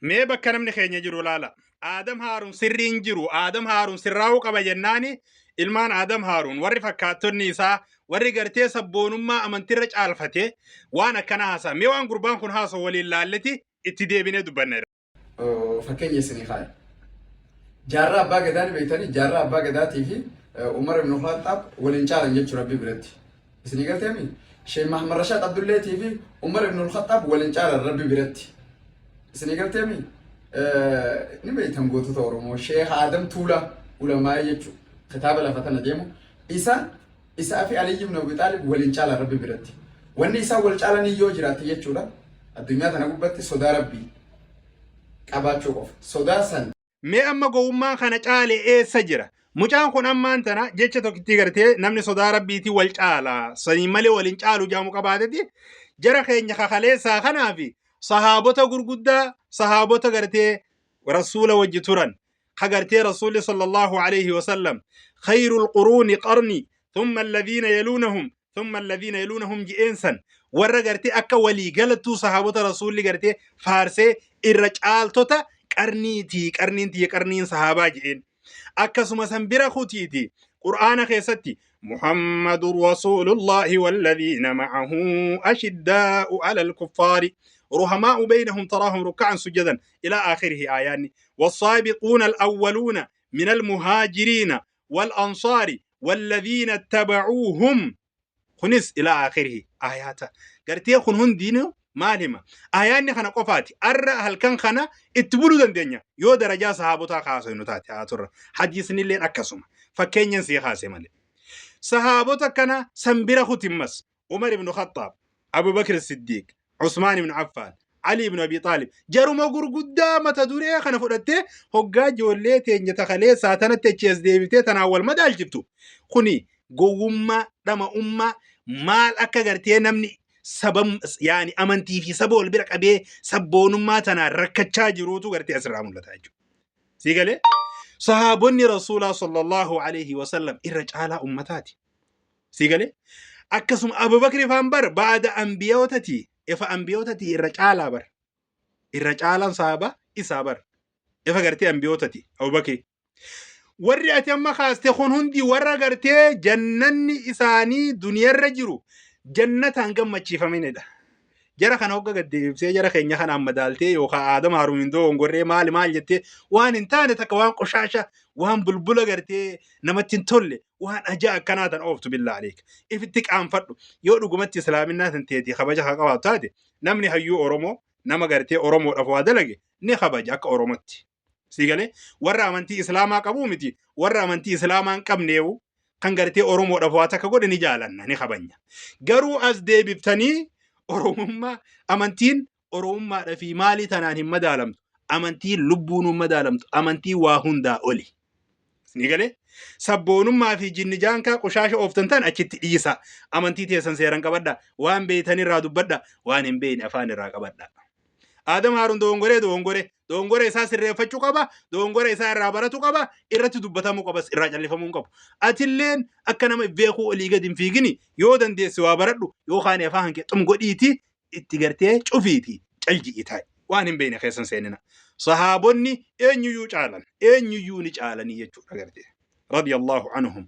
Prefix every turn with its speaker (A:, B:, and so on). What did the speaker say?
A: mee bakka namni keenya jiru laala. Aadam Haaruun sirriin jiru, Aadam Haaruun sirraa'uu qaba jennaani ilmaan Aadam Haaruun warri fakkaattonni isaa warri gartee sabboonummaa amantirra caalfate waan akkana haasa'a. Mee waan gurbaan kun haasa'u waliin laalleti itti deebinee dubbanna.
B: Fakkeenya isinii kaa'e. Jaarraa abbaa gadaa ni beektanii jaarraa abbaa gadaatii fi Umar ibn Khattab waliin caalan jechuudha Rabbi biratti. Isinii galteemi? Sheekh Mahamad Rashaad Abdulleetii fi Umar ibn Khattab waliin caalan Rabbi biratti. Isinii galteemi? Ni beektan gootota Oromoo Sheekh Adam Tuula ulamaa jechuudha. Kitaaba lafa tana deemu isaa fi Aliyyi ibn Abi Xaalib waliin caalan Rabbi biratti. Wanni isaan wal caalanii yoo jiraate jechuudha. Addunyaa tana gubbatti sodaa Rabbii qabaachuu qofa. Sodaa san.
A: Mee amma gowwummaan kana caale eessa jira? Mucaan kun ammaan tana jecha tokkitti gartee namni sodaa rabbiitii wal caala. Sanii malee waliin caalu jaamu qabaateti jara keenya kakaleessaa kanaafi sahaabota gurguddaa sahaabota gartee rasuula wajji turan ka gartee rasuulli sallallahu alayhi wasallam khayrul quruuni qarni thumma alladhiina yaluunahum ji'eensan warra gartee akka walii galattuu sahaabota rasuulli gartee faarsee irra caaltota qarniin sahaabaa ji'een akkasuma san bira kutiiti qur'aana keessatti muhammadur rasuulullaahi walladhiina ma'ahu ashiddaa'u alal kuffaari رحماء بينهم تراهم ركعا سجدا إلى آخره آيات والسابقون الأولون من المهاجرين والأنصار والذين اتبعوهم خنس إلى آخره آيات قرتي خنهن دينه مالهما آياني خنا قفاتي أرى هل كان خنا اتبولو دنيا يو درجة صحابتا خاصة نتاتي آتر حديثني لين أكسوم فكين ينسي خاصة مالي صحابتا كان سنبرا ختمس عمر بن الخطاب أبو بكر الصديق عثمان بن عفان علي بن أبي طالب جارو مغور قدامة تدوري خنا فردته هقا جوليتي نتخلي ساتنا تجيز ديبتي تناول مدال جبتو خني قوما دما أمة مال أكا غرتي نمني سبب يعني أمنتي في سبب البرك أبي سبون ما تنا ركتشا جروتو غرتي أسرام الله تاجو سيقالي صحابني رسول صلى الله عليه وسلم الرجال أمتاتي سيقالي أكسم أبو بكر فانبر بعد أنبيوتتي إفا أنبيوتتي الرجال صحابة إسابر إفا غرتي أنبيوتتي أبو بكر warri ati amma kaaste kun hundi warra gartee jannanni isaanii duniyarra jiru jannataan gammachiifaminidha. Jara kana hogga gaddeebisee jara keenya kanaan madaaltee yookaan Aadam Haaruun dongorree maal jettee waan hin taane takka waan qoshaasha waan bulbula gartee namatti hin tolle waan ajaa akkanaa tan ooftu billaa aleek ifitti qaanfadhu yoo dhugumatti islaaminaa tan teetii kabaja haa qabaatu taate namni hayyuu Oromoo nama gartee Oromoodhaaf waa dalage ni kabaja akka Oromootti. Sigalee warra amantii islaamaa qabu miti warra amantii islaamaa hin qabneewu kan gartee Oromoodhaaf waa takka godhe ni jaalanna ni kabanya. Garuu as deebiftanii Oromummaa amantiin Oromummaadhaa fi maalii tanaan hin madaalamtu amantiin lubbuun hin madaalamtu amantiin waa hundaa oli. Sigalee sabboonummaa fi jinni jaankaa qoshaasha ooftan tan achitti dhiisa amantii teessan seeran qabadha waan beeytan irraa dubbadha waan hin beeyne afaan irraa qabadha. Aadam Haaruun dongore isaa sirreeffachuu qaba dongore isaa irraa baratu qaba irratti dubbatamuu qaba irraa callifamuu qabu atilleen akka nama beekuu olii gadi hin fiigini yoo dandeesse waa baradhu yookaan afaan kee xum godhiiti itti gartee cufiiti calji'i ta'i waan hin beekne keessan seenina sahaabonni eenyuyyuu ni caalanii jechuudha gartee radiyallahu anhum